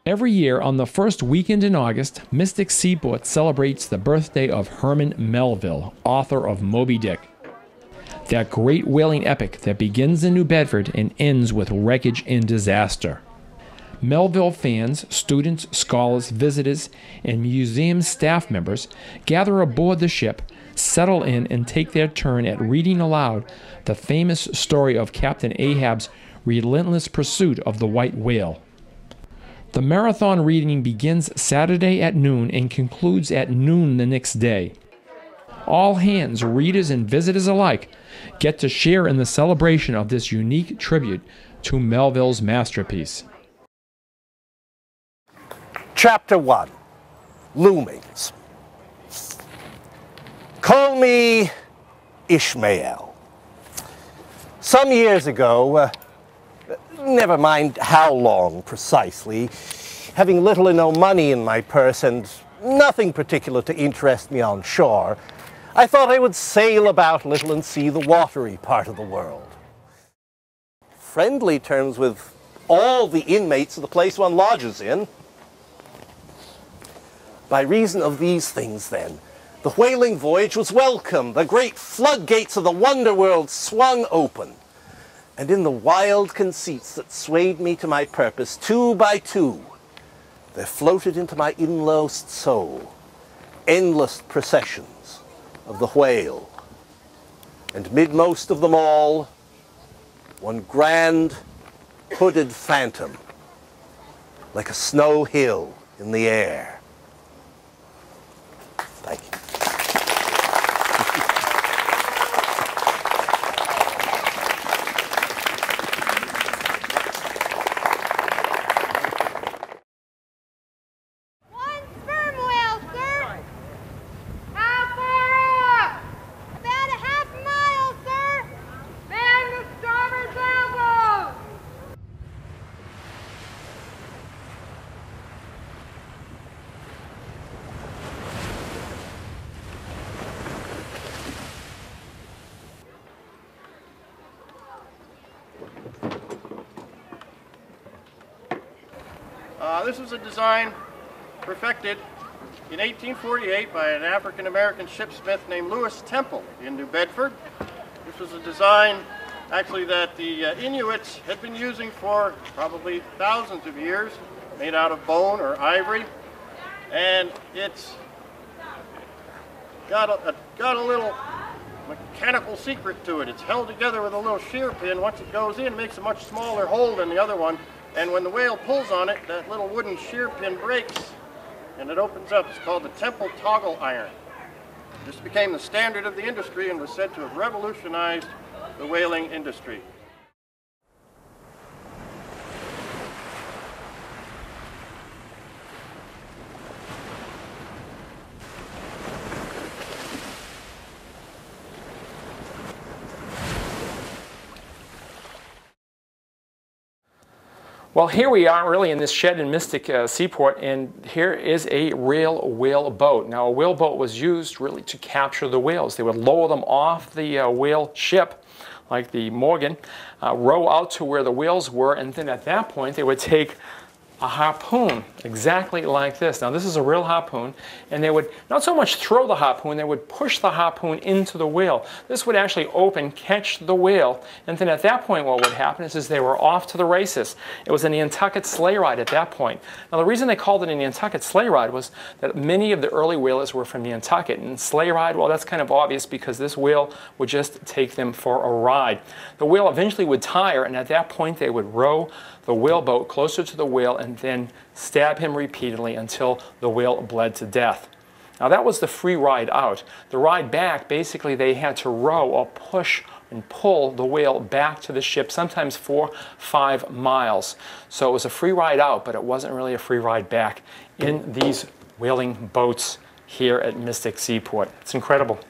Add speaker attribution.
Speaker 1: Every year on the first weekend in August, Mystic Seaport celebrates the birthday of Herman Melville, author of Moby Dick. That great whaling epic that begins in New Bedford and ends with wreckage and disaster. Melville fans, students, scholars, visitors, and museum staff members gather aboard the ship, settle in, and take their turn at reading aloud the famous story of Captain Ahab's relentless pursuit of the white whale. The marathon reading begins Saturday at noon and concludes at noon the next day. All hands, readers and visitors alike, get to share in the celebration of this unique tribute to Melville's masterpiece.
Speaker 2: Chapter 1, Loomings. Call me Ishmael. Some years ago, never mind how long precisely, having little or no money in my purse and nothing particular to interest me on shore, I thought I would sail about a little and see the watery part of the world. Friendly terms with all the inmates of the place one lodges in. By reason of these things, then, the whaling voyage was welcome. The great floodgates of the wonder world swung open. And in the wild conceits that swayed me to my purpose, 2 by 2, there floated into my inmost soul endless processions of the whale. And midmost of them all, one grand hooded phantom, like a snow hill in the air. Thank you.
Speaker 3: This was a design perfected in 1848 by an African-American shipsmith named Lewis Temple in New Bedford. This was a design actually that the Inuits had been using for probably thousands of years, made out of bone or ivory, and it's got a little mechanical secret to it. It's held together with a little shear pin. Once it goes in, it makes a much smaller hole than the other one. And when the whale pulls on it, that little wooden shear pin breaks and it opens up. It's called the Temple toggle iron. This became the standard of the industry and was said to have revolutionized the whaling industry.
Speaker 1: Well, here we are really in this shed in Mystic Seaport, and here is a real whale boat. Now, a whale boat was used really to capture the whales. They would lower them off the whale ship, like the Morgan, row out to where the whales were, and then at that point they would take a harpoon, exactly like this. Now, this is a real harpoon, and they would not so much throw the harpoon, they would push the harpoon into the whale. This would actually open, catch the whale, and then at that point what would happen is they were off to the races. It was a Nantucket sleigh ride at that point. Now, the reason they called it a Nantucket sleigh ride was that many of the early whalers were from Nantucket, and sleigh ride, well, that's kind of obvious because this whale would just take them for a ride. The whale eventually would tire, and at that point they would row the whaleboat closer to the whale and then stab him repeatedly until the whale bled to death. Now, that was the free ride out. The ride back, basically they had to row or push and pull the whale back to the ship, sometimes 4 or 5 miles. So it was a free ride out, but it wasn't really a free ride back in these whaling boats here at Mystic Seaport. It's incredible.